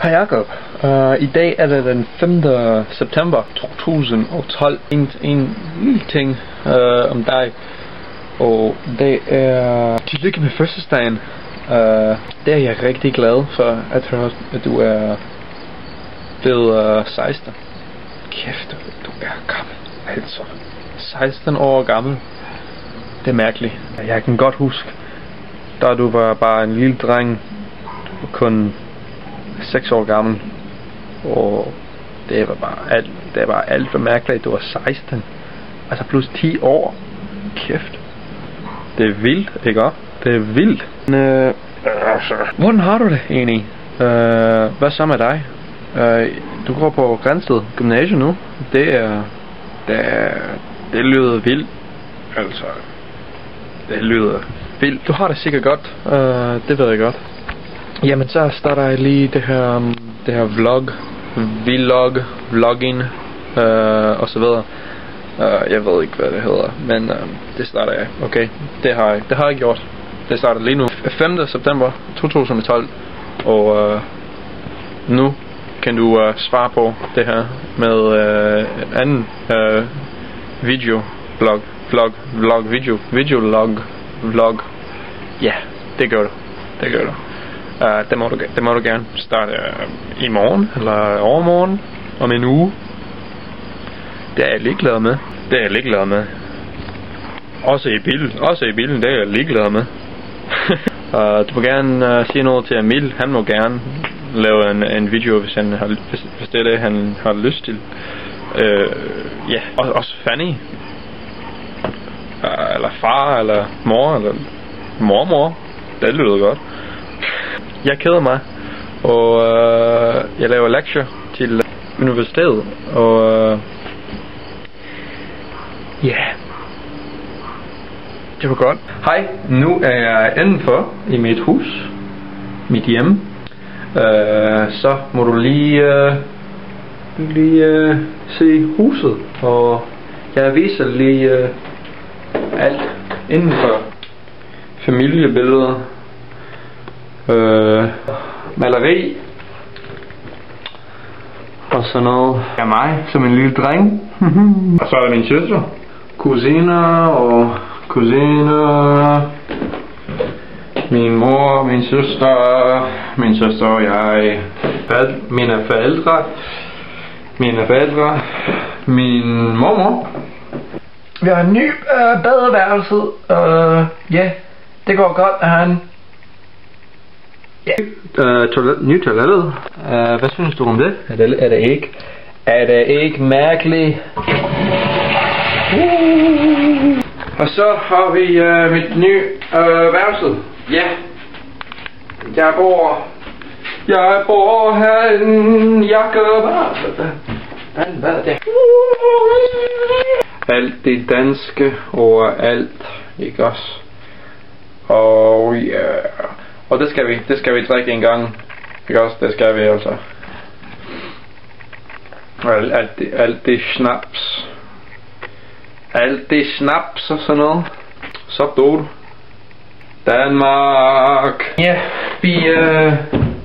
Hej Jacob. I dag er det den 5. september 2012. En lille ting om dig. Og det er tillykke med fødselsdagen. Det er jeg rigtig glad for, at du er blevet 16. Kæft, du er gammel. Altså, 16 år gammel. Det er mærkeligt. Jeg kan godt huske, da du var bare en lille dreng, kun 6 år gammel, og det var alt for mærkeligt. Du var 16, altså plus 10 år. Kæft, det er vildt, ikke også? Det er vildt. Hvordan har du det egentlig? Hvad så med dig? Du går på Grænsted Gymnasium nu. Det lyder vildt. Altså, det lyder vildt. Du har det sikkert godt. Det ved jeg godt. Jamen, så starter jeg lige det her vlogging og så videre. Jeg ved ikke hvad det hedder, men det starter jeg. Okay, det har jeg gjort. Det starter lige nu 5. september 2012. Og nu kan du svare på det her med anden vlog. Ja, det gør du. Det må du gerne starte i morgen eller overmorgen om en uge. Det er jeg ligeglad med. Også i bilen, det er jeg ligeglad med. Du må gerne sige noget til Emil. Han må gerne lave en video, hvis det er det han har lyst til. Ja, også Fanny. Eller far, eller mor, eller mormor. Det lyder godt. Jeg keder mig, og jeg laver lektier til universitetet, og ja, det var godt. Hej, nu er jeg indenfor i mit hus, mit hjem. Så må du lige se huset, og jeg viser lige alt indenfor. Familiebilleder, maleri og sådan noget. Det er mig som en lille dreng. Og så er der min søster, kusiner, min mor, min søster og jeg, mine forældre, min mormor. Vi har en ny badeværelse. Ja, det går godt, at han... Ny toilettet. Hvad synes du om det? Er det ikke mærkeligt? Og så har vi mit nye værelse. Ja. Jeg bor herinde. Jacob. Hvad er det? Alt det danske overalt, ikke også? Og ja. Og det skal vi drikke en gang, ikke også? Det skal vi altså. Alt det snaps og sådan noget. Så dårligt. Danmark. Ja,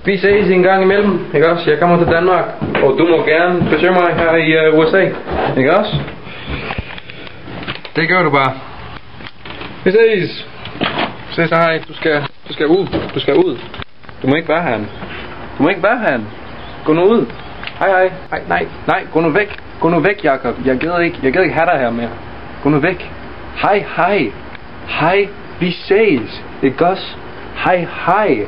vi ses en gang imellem, ikke også? Jeg kommer til Danmark, og du må gerne besøge mig her i USA, ikke også? Det gør du bare. Vi ses. Så hej, du skal ud. Du må ikke være her. Gå nu ud. Hej. Nej, gå nu væk, Jacob. Jeg gider ikke have dig her mere. Gå nu væk. Hej. Vi ses. Ikke også? Hej.